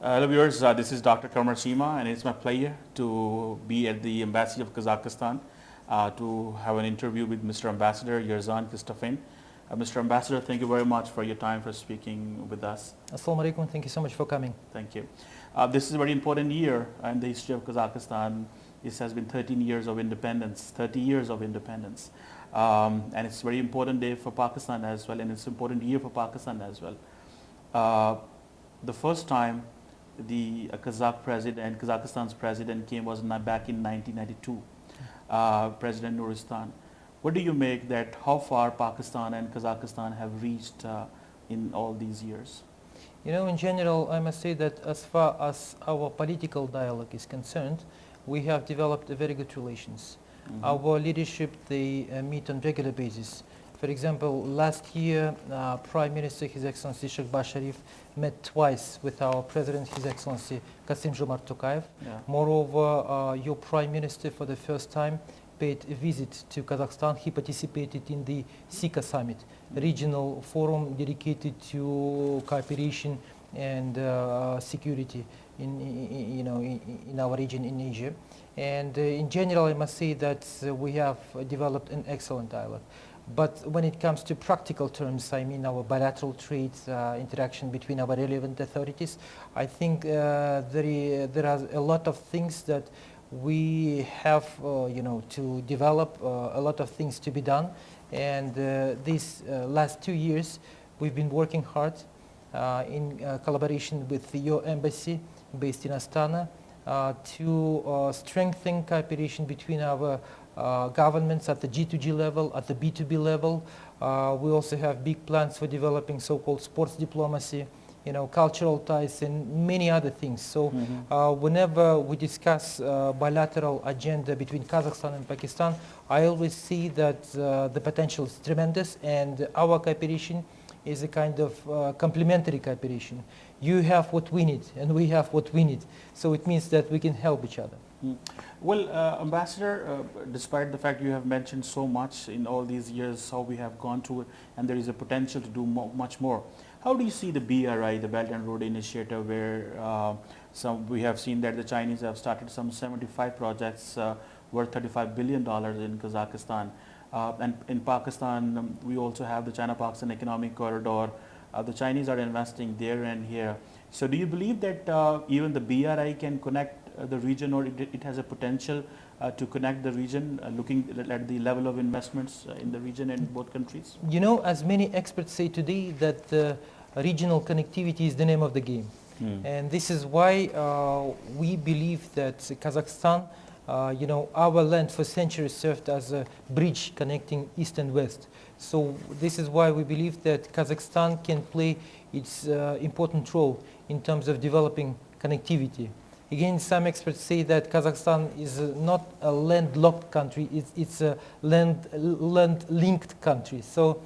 Hello viewers, this is Dr. Kamar Sima and it's my pleasure to be at the Embassy of Kazakhstan to have an interview with Mr. Ambassador Yerzhan Kistafin. Mr. Ambassador, thank you very much for your time for speaking with us. Assalamu alaikum, thank you so much for coming. Thank you. This is a very important year in the history of Kazakhstan. This has been 13 years of independence, 30 years of independence. And it's a very important day for Pakistan as well, and it's an important year for Pakistan as well. The first time the Kazakhstan's president came was back in 1992, President Nuristan. What do you make that how far Pakistan and Kazakhstan have reached in all these years? You know, in general, I must say that as far as our political dialogue is concerned, we have developed a very good relations. Our leadership, they meet on regular basis. For example, last year, Prime Minister His Excellency Shehbaz Sharif met twice with our President His Excellency Kasim-Jomart Tokayev. Yeah. Moreover, your Prime Minister for the first time paid a visit to Kazakhstan. He participated in the SICA summit, a regional forum dedicated to cooperation and security in our region in Asia. And in general, I must say that we have developed an excellent dialogue. But when it comes to practical terms, I mean our bilateral trade interaction between our relevant authorities, I think there are a lot of things that we have to develop, a lot of things to be done. And these last 2 years, we've been working hard in collaboration with your embassy based in Astana to strengthen cooperation between our governments at the G2G level, at the B2B level. We also have big plans for developing so-called sports diplomacy, cultural ties and many other things. So whenever we discuss bilateral agenda between Kazakhstan and Pakistan, I always see that the potential is tremendous and our cooperation is a kind of complementary cooperation. You have what we need and we have what we need. So it means that we can help each other. Well, Ambassador, despite the fact you have mentioned so much in all these years, how we have gone through it, and there is a potential to do much more. How do you see the BRI, the Belt and Road Initiative, where we have seen that the Chinese have started some 75 projects worth $35 billion in Kazakhstan. And in Pakistan, we also have the China-Pakistan Economic Corridor. The Chinese are investing there and here. So do you believe that even the BRI can connect the region, or it has a potential to connect the region, looking at the level of investments in the region in both countries? You know, as many experts say today, that regional connectivity is the name of the game. And this is why we believe that Kazakhstan, our land for centuries served as a bridge connecting East and West. So this is why we believe that Kazakhstan can play its important role in terms of developing connectivity. Again, some experts say that Kazakhstan is not a landlocked country, it's a land-linked country. So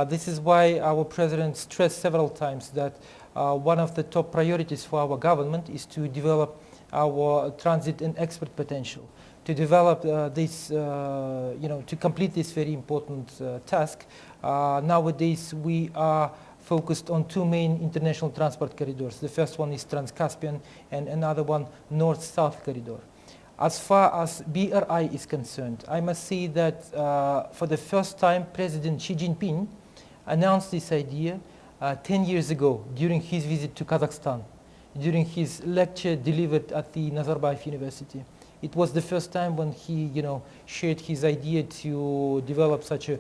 this is why our president stressed several times that one of the top priorities for our government is to develop our transit and export potential, to develop to complete this very important task. Nowadays, we are focused on two main international transport corridors. The first one is Trans-Caspian and another one North-South corridor. As far as BRI is concerned, I must say that for the first time, President Xi Jinping announced this idea 10 years ago during his visit to Kazakhstan, during his lecture delivered at the Nazarbayev University. It was the first time when he, shared his idea to develop such a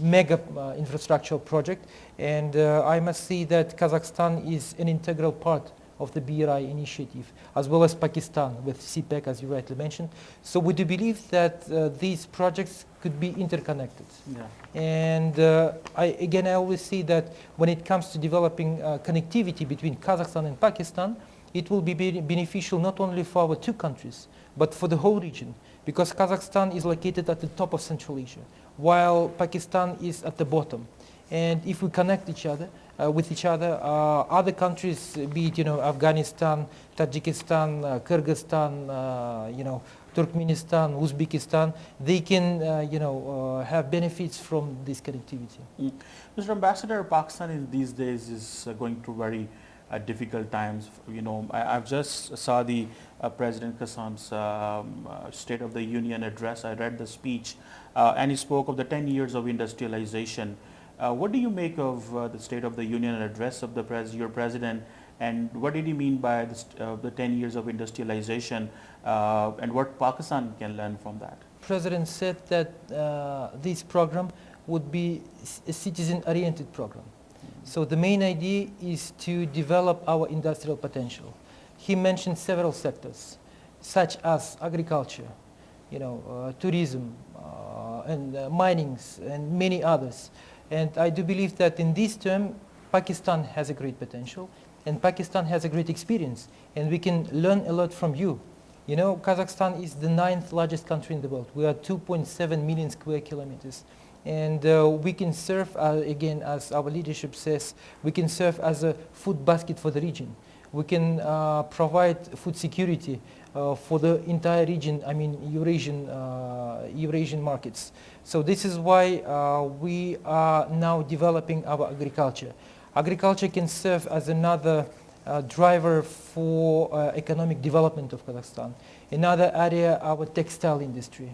mega infrastructural project. And I must say that Kazakhstan is an integral part of the BRI initiative, as well as Pakistan with CPEC, as you rightly mentioned. So we do believe that these projects could be interconnected. Yeah. And I always say that when it comes to developing connectivity between Kazakhstan and Pakistan, it will be beneficial not only for our two countries, but for the whole region, because Kazakhstan is located at the top of Central Asia, while Pakistan is at the bottom. And if we connect each other with each other, other countries, be it Afghanistan, Tajikistan, Kyrgyzstan, Turkmenistan, Uzbekistan, they can have benefits from this connectivity. Mr. Ambassador, Pakistan these days is going through very difficult times. I've just saw the President Kassam's State of the Union address. I read the speech, and he spoke of the 10 years of industrialization. What do you make of the State of the Union address of your president, and what did he mean by the 10 years of industrialization, and what Pakistan can learn from that? President said that this program would be a citizen-oriented program. So the main idea is to develop our industrial potential. He mentioned several sectors, such as agriculture, tourism, and minings, and many others. And I do believe that in this term, Pakistan has a great potential, and Pakistan has a great experience, and we can learn a lot from you. Kazakhstan is the 9th largest country in the world. We are 2.7 million square kilometers. And we can serve, again, as our leadership says, we can serve as a food basket for the region. We can provide food security for the entire region, Eurasian markets. So this is why we are now developing our agriculture. Agriculture can serve as another driver for economic development of Kazakhstan. Another area, our textile industry,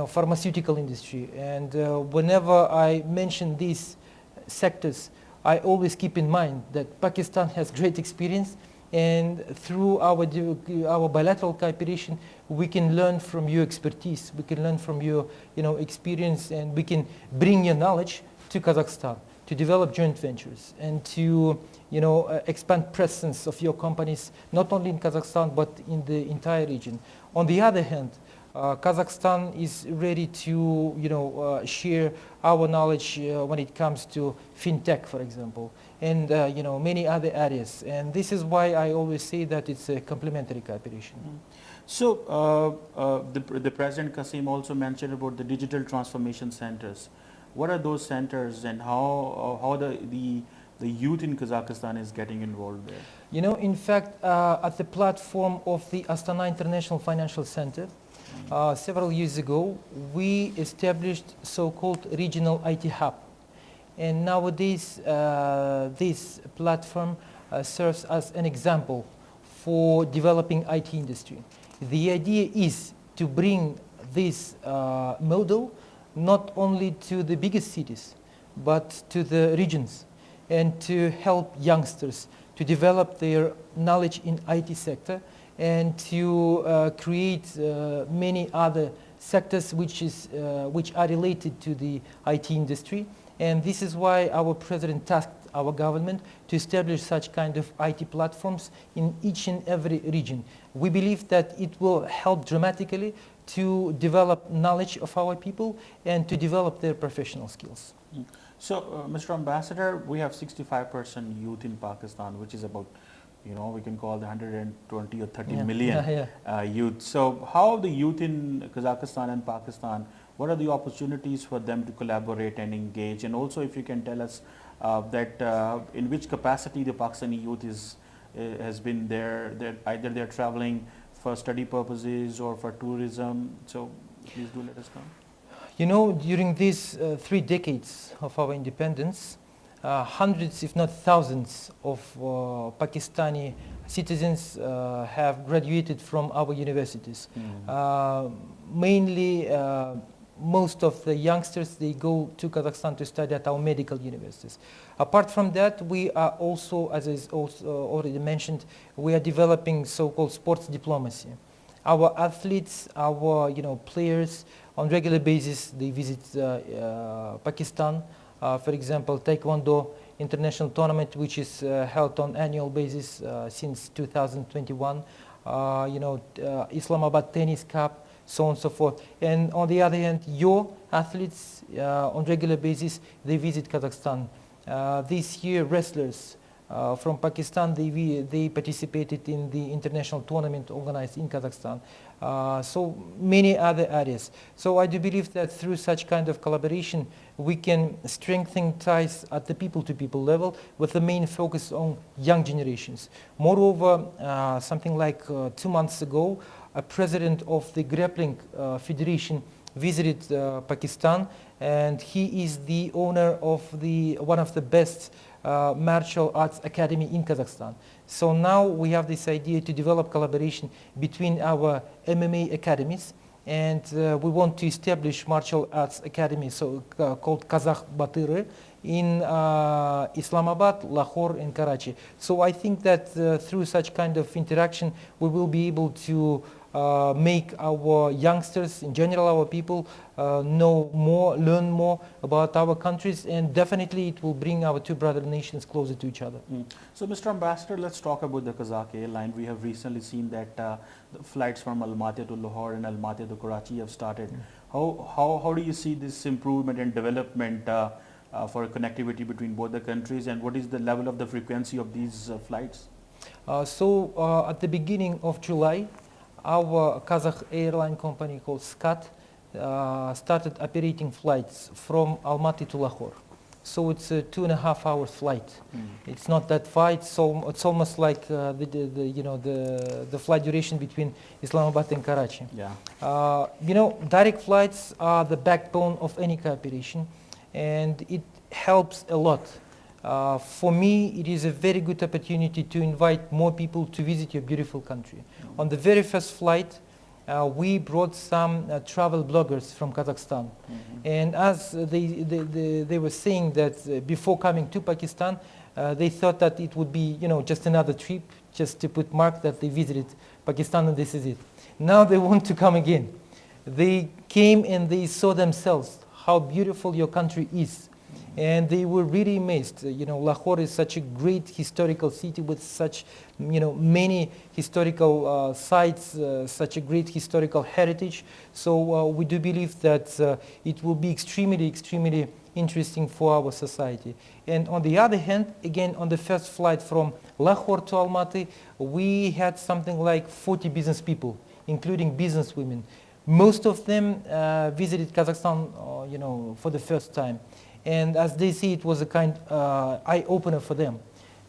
pharmaceutical industry. And whenever I mention these sectors, I always keep in mind that Pakistan has great experience, and through our bilateral cooperation, we can learn from your expertise, we can learn from your experience, and we can bring your knowledge to Kazakhstan to develop joint ventures and to expand presence of your companies, not only in Kazakhstan, but in the entire region. On the other hand, Kazakhstan is ready to share our knowledge when it comes to fintech, for example, and many other areas. And this is why I always say that it's a complementary cooperation. So the President Kassim also mentioned about the digital transformation centers. What are those centers, and how the youth in Kazakhstan is getting involved there? In fact, at the platform of the Astana International Financial Center, several years ago, we established so-called regional IT hub. And nowadays, this platform serves as an example for developing IT industry. The idea is to bring this model not only to the biggest cities, but to the regions, and to help youngsters to develop their knowledge in IT sector, and to create many other sectors which are related to the IT industry. And this is why our president tasked our government to establish such kind of IT platforms in each and every region. We believe that it will help dramatically to develop knowledge of our people and to develop their professional skills. So, Mr. Ambassador, we have 65% youth in Pakistan, which is about, we can call the 120 or 30 million youth. So, how the youth in Kazakhstan and Pakistan, what are the opportunities for them to collaborate and engage? And also, if you can tell us that in which capacity the Pakistani youth has been there, either they're traveling for study purposes or for tourism. So, please do let us know. During these 3 decades of our independence, hundreds, if not thousands, of Pakistani citizens have graduated from our universities. Mainly, most of the youngsters, they go to Kazakhstan to study at our medical universities. Apart from that, we are also, as is also already mentioned, we are developing so-called sports diplomacy. Our athletes, our players, on regular basis, they visit Pakistan. For example, Taekwondo international tournament, which is held on annual basis since 2021. Islamabad Tennis Cup, so on and so forth. And on the other hand, your athletes on regular basis, they visit Kazakhstan. This year, wrestlers from Pakistan, they participated in the international tournament organized in Kazakhstan. So many other areas. So I do believe that through such kind of collaboration, we can strengthen ties at the people-to-people level with the main focus on young generations. Moreover, something like 2 months ago, a president of the grappling federation visited Pakistan, and he is the owner of one of the best Martial Arts Academy in Kazakhstan. So now we have this idea to develop collaboration between our MMA academies, and we want to establish martial arts academy, so called Kazakh Batyri, in Islamabad, Lahore, and Karachi. So I think that through such kind of interaction, we will be able to make our youngsters, in general our people, know more, learn more about our countries, and definitely it will bring our two brother nations closer to each other. So Mr. Ambassador, let's talk about the Kazakh airline. We have recently seen that the flights from Almaty to Lahore and Almaty to Karachi have started. How do you see this improvement and development for connectivity between both the countries, and what is the level of the frequency of these flights? At the beginning of July, our Kazakh airline company called SCAT started operating flights from Almaty to Lahore. So it's a 2.5 hour flight. It's not that far. It's almost like the flight duration between Islamabad and Karachi. Yeah. Direct flights are the backbone of any cooperation, and it helps a lot. For me, it is a very good opportunity to invite more people to visit your beautiful country. On the very first flight, we brought some travel bloggers from Kazakhstan. And as they were saying that before coming to Pakistan, they thought that it would be just another trip, just to put mark that they visited Pakistan and this is it. Now they want to come again. They came and they saw themselves how beautiful your country is. And they were really amazed. Lahore is such a great historical city with such, many historical sites, such a great historical heritage. So we do believe that it will be extremely, extremely interesting for our society. And on the other hand, again, on the first flight from Lahore to Almaty, we had something like 40 business people, including business women. Most of them visited Kazakhstan, for the first time. And as they see, it was a kind eye-opener for them.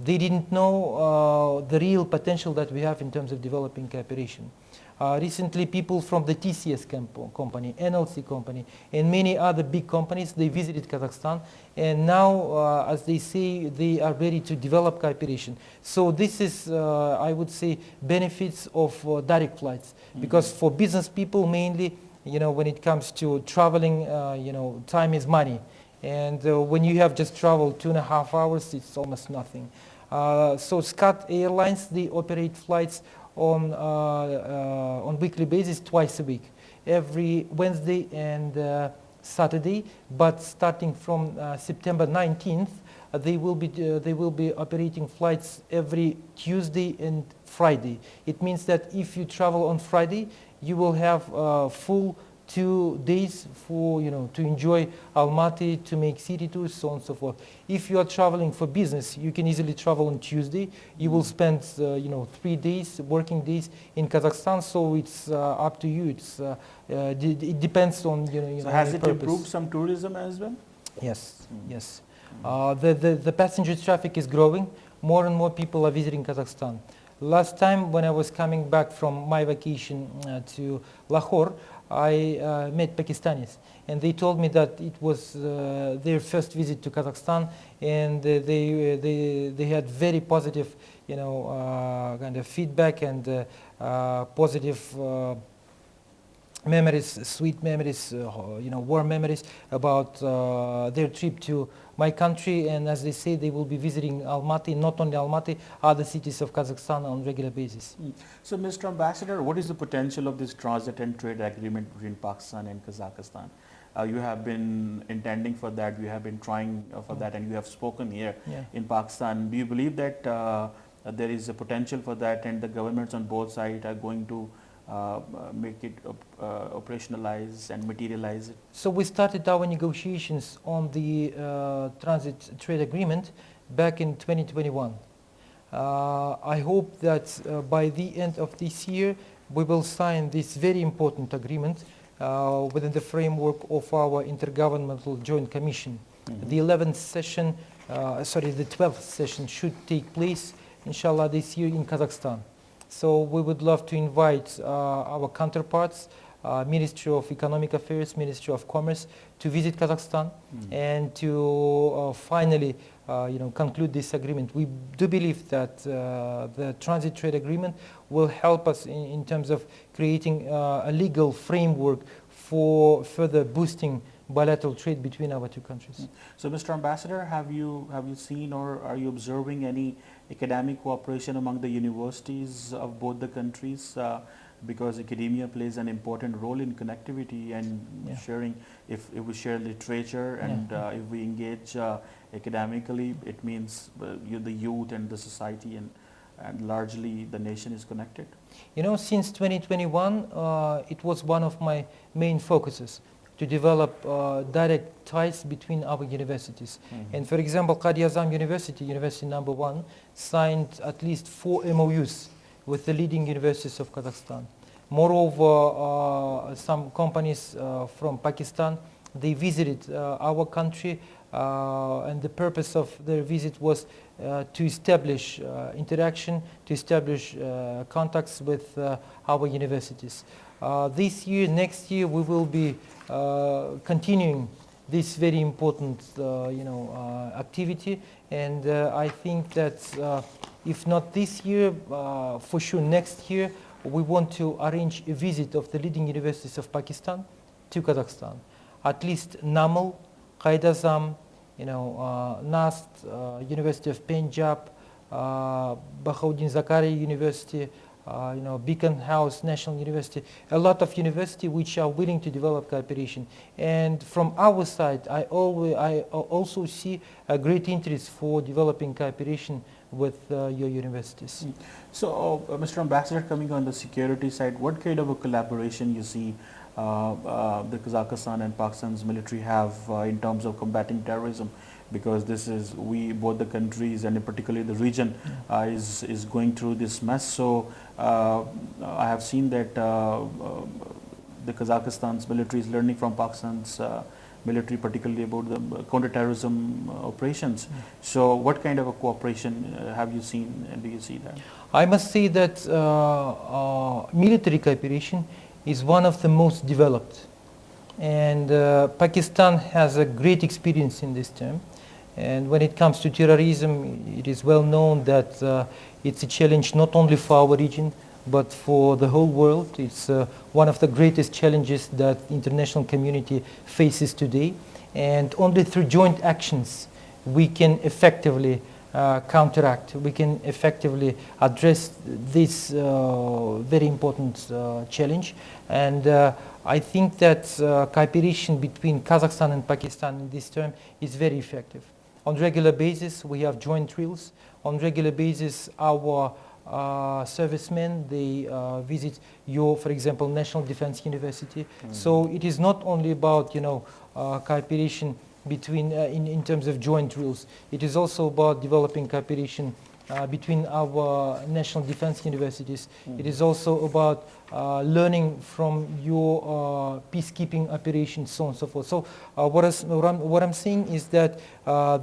They didn't know the real potential that we have in terms of developing cooperation. Recently, people from the TCS company, NLC company, and many other big companies, they visited Kazakhstan. And now, as they say, they are ready to develop cooperation. So this is, I would say, benefits of direct flights. Because for business people mainly, when it comes to traveling, time is money. And when you have just traveled 2.5 hours, it's almost nothing. So SCAT Airlines, they operate flights on weekly basis, twice a week, every Wednesday and Saturday. But starting from September 19th, they will be operating flights every Tuesday and Friday. It means that if you travel on Friday, you will have full 2 days for to enjoy Almaty, to make city tours, so on and so forth. If you are traveling for business, you can easily travel on Tuesday. You will spend 3 days, working days in Kazakhstan. So it's up to you. It depends on So has it improved some tourism as well? Yes, yes. The passenger traffic is growing. More and more people are visiting Kazakhstan. Last time when I was coming back from my vacation to Lahore, I met Pakistanis, and they told me that it was their first visit to Kazakhstan, and they had very positive, kind of feedback and positive memories, sweet memories, warm memories about their trip to my country. And as they say, they will be visiting Almaty, not only Almaty, other cities of Kazakhstan on a regular basis. So, Mr. Ambassador, what is the potential of this transit and trade agreement between Pakistan and Kazakhstan? You have been intending for that, you have been trying for that, and you have spoken here in Pakistan. Do you believe that there is a potential for that, and the governments on both sides are going to make it operationalize and materialize it? So we started our negotiations on the transit trade agreement back in 2021. I hope that by the end of this year we will sign this very important agreement within the framework of our Intergovernmental Joint Commission. The 11th session, the 12th session should take place, inshallah, this year in Kazakhstan. So we would love to invite our counterparts, Ministry of Economic Affairs, Ministry of Commerce, to visit Kazakhstan and to finally conclude this agreement. We do believe that the transit trade agreement will help us in terms of creating a legal framework for further boosting bilateral trade between our two countries. So, Mr. Ambassador, have you seen or are you observing any academic cooperation among the universities of both the countries? Because academia plays an important role in connectivity and sharing. If we share literature and if we engage academically, it means the youth and the society and largely the nation is connected. Since 2021, it was one of my main focuses to develop direct ties between our universities. And for example, Qadi Azam University, University number 1, signed at least 4 MOUs with the leading universities of Kazakhstan. Moreover, some companies from Pakistan, they visited our country, and the purpose of their visit was to establish interaction, to establish contacts with our universities. This year, next year, we will be continuing this very important activity, and I think that if not this year, for sure next year, we want to arrange a visit of the leading universities of Pakistan to Kazakhstan. At least NAML, Qaid Azam, NAST, University of Punjab, Bahauddin Zakari University, Beacon House National University, a lot of universities which are willing to develop cooperation. And from our side, I also see a great interest for developing cooperation with your universities. So, Mr. Ambassador, coming on the security side, what kind of a collaboration you see the Kazakhstan and Pakistan's military have in terms of combating terrorism? Because this is, both the countries and particularly the region is going through this mess. So I have seen that the Kazakhstan's military is learning from Pakistan's military, particularly about the counter-terrorism operations. So what kind of a cooperation have you seen, and do you see that? I must say that military cooperation is one of the most developed. And Pakistan has a great experience in this term. And when it comes to terrorism, it is well known that it's a challenge not only for our region, but for the whole world. It's one of the greatest challenges that the international community faces today. And only through joint actions we can effectively counteract, we can effectively address this very important challenge. And I think that cooperation between Kazakhstan and Pakistan in this term is very effective. On regular basis, we have joint drills. On regular basis, our servicemen, they visit your, for example, National Defense University. So it is not only about, cooperation between, in terms of joint drills. It is also about developing cooperation between our national defense universities. It is also about learning from your peacekeeping operations, so on and so forth. So what I'm saying is that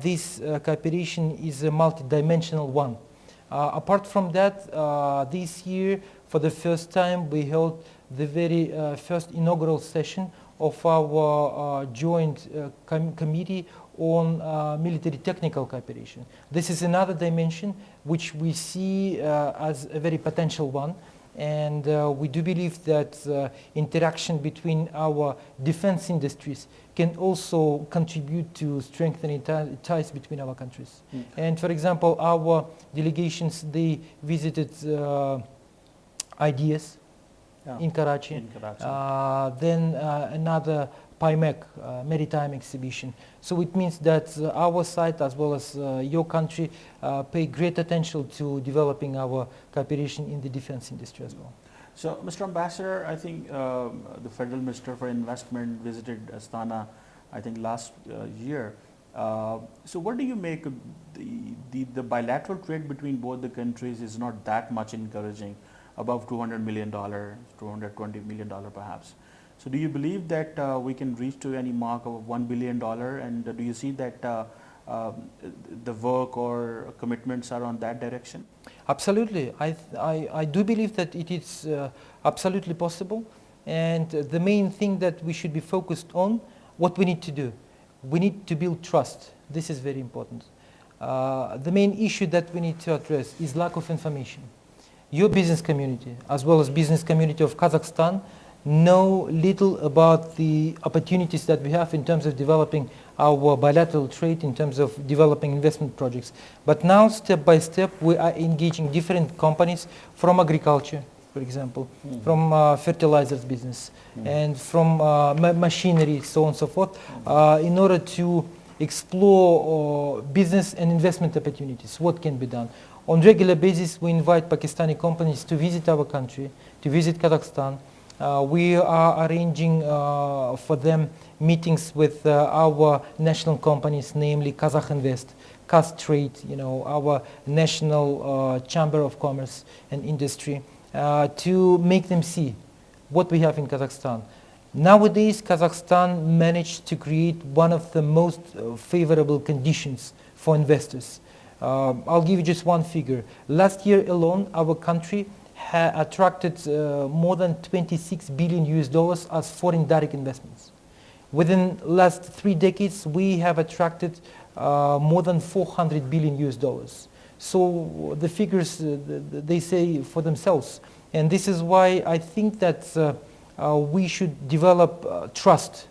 this cooperation is a multidimensional one. Apart from that, this year, for the first time, we held the very first inaugural session of our joint committee on military technical cooperation. This is another dimension which we see as a very potential one, and we do believe that interaction between our defense industries can also contribute to strengthening ties between our countries. And for example, our delegations, they visited IDS in Karachi, then another PIMEC, maritime exhibition. So it means that our side as well as your country pay great attention to developing our cooperation in the defense industry as well. So, Mr. Ambassador, I think the Federal Minister for Investment visited Astana, I think last year. So what do you make of the bilateral trade between both the countries is not that much encouraging, above $200 million, $220 million perhaps. So do you believe that we can reach to any mark of $1 billion, and do you see that the work or commitments are on that direction? Absolutely. I do believe that it is absolutely possible, and the main thing that we should be focused on, what we need to do. We need to build trust. This is very important. the main issue that we need to address is lack of information. Your business community, as well as business community of Kazakhstan, know little about the opportunities that we have in terms of developing our bilateral trade, in terms of developing investment projects. But now, step by step, we are engaging different companies from agriculture, for example, from fertilizers business, and from machinery, so on and so forth, in order to explore business and investment opportunities, what can be done. On regular basis, we invite Pakistani companies to visit our country, to visit Kazakhstan. We are arranging for them meetings with our national companies, namely Kazakh Invest, Kaz Trade, our national chamber of commerce and industry, to make them see what we have in Kazakhstan. Nowadays, Kazakhstan managed to create one of the most favorable conditions for investors. I'll give you just one figure. Last year alone, our country attracted more than $26 billion as foreign direct investments. Within the last 3 decades, we have attracted more than $400 billion. So the figures, they say for themselves. And this is why I think that we should develop trust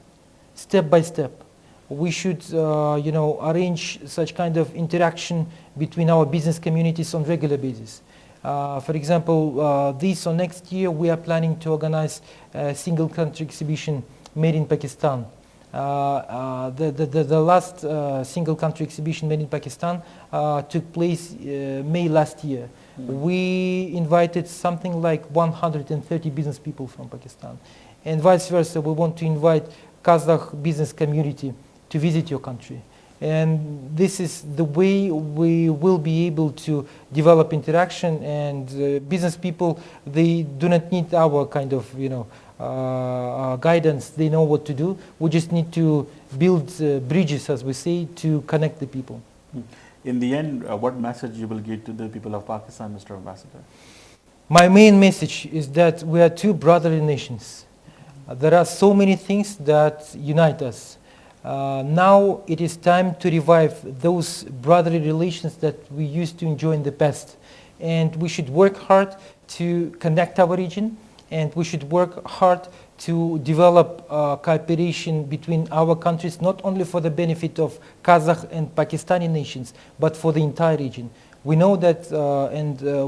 step by step. We should arrange such kind of interaction between our business communities on regular basis. For example, this or next year we are planning to organize a single country exhibition made in Pakistan. The last single country exhibition made in Pakistan took place May last year. We invited something like 130 business people from Pakistan. And vice versa, we want to invite Kazakh business community to visit your country. And this is the way we will be able to develop interaction, and business people, they do not need our kind of guidance. They know what to do. We just need to build bridges, as we say, to connect the people. In the end, what message you will give to the people of Pakistan, Mr. Ambassador? My main message is that we are two brotherly nations. There are so many things that unite us. Now it is time to revive those brotherly relations that we used to enjoy in the past. And we should work hard to connect our region, and we should work hard to develop cooperation between our countries, not only for the benefit of Kazakh and Pakistani nations, but for the entire region. We know that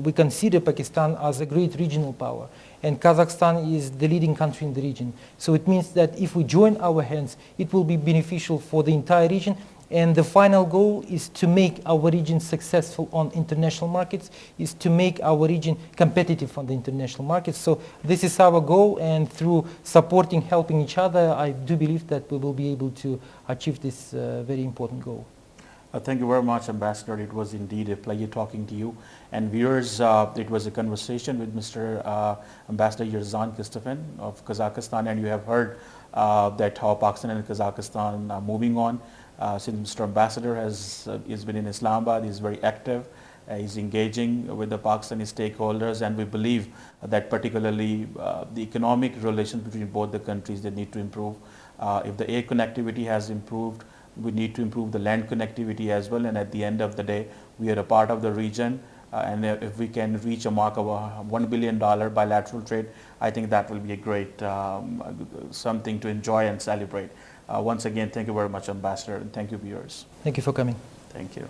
we consider Pakistan as a great regional power, and Kazakhstan is the leading country in the region. So it means that if we join our hands, it will be beneficial for the entire region. And the final goal is to make our region successful on international markets, is to make our region competitive on the international markets. So this is our goal, and through supporting, helping each other, I do believe that we will be able to achieve this very important goal. Thank you very much, Ambassador. It was indeed a pleasure talking to you. And viewers, it was a conversation with Mr. Ambassador Yerzhan Kistefan of Kazakhstan, and you have heard that how Pakistan and Kazakhstan are moving on. Since Mr. Ambassador has been in Islamabad, he's very active. He's engaging with the Pakistani stakeholders, and we believe that particularly the economic relations between both the countries, they need to improve. If the air connectivity has improved, we need to improve the land connectivity as well. And at the end of the day, we are a part of the region. And if we can reach a mark of $1 billion bilateral trade, I think that will be a great something to enjoy and celebrate. Once again, thank you very much, Ambassador, and thank you, viewers. Thank you for coming. Thank you.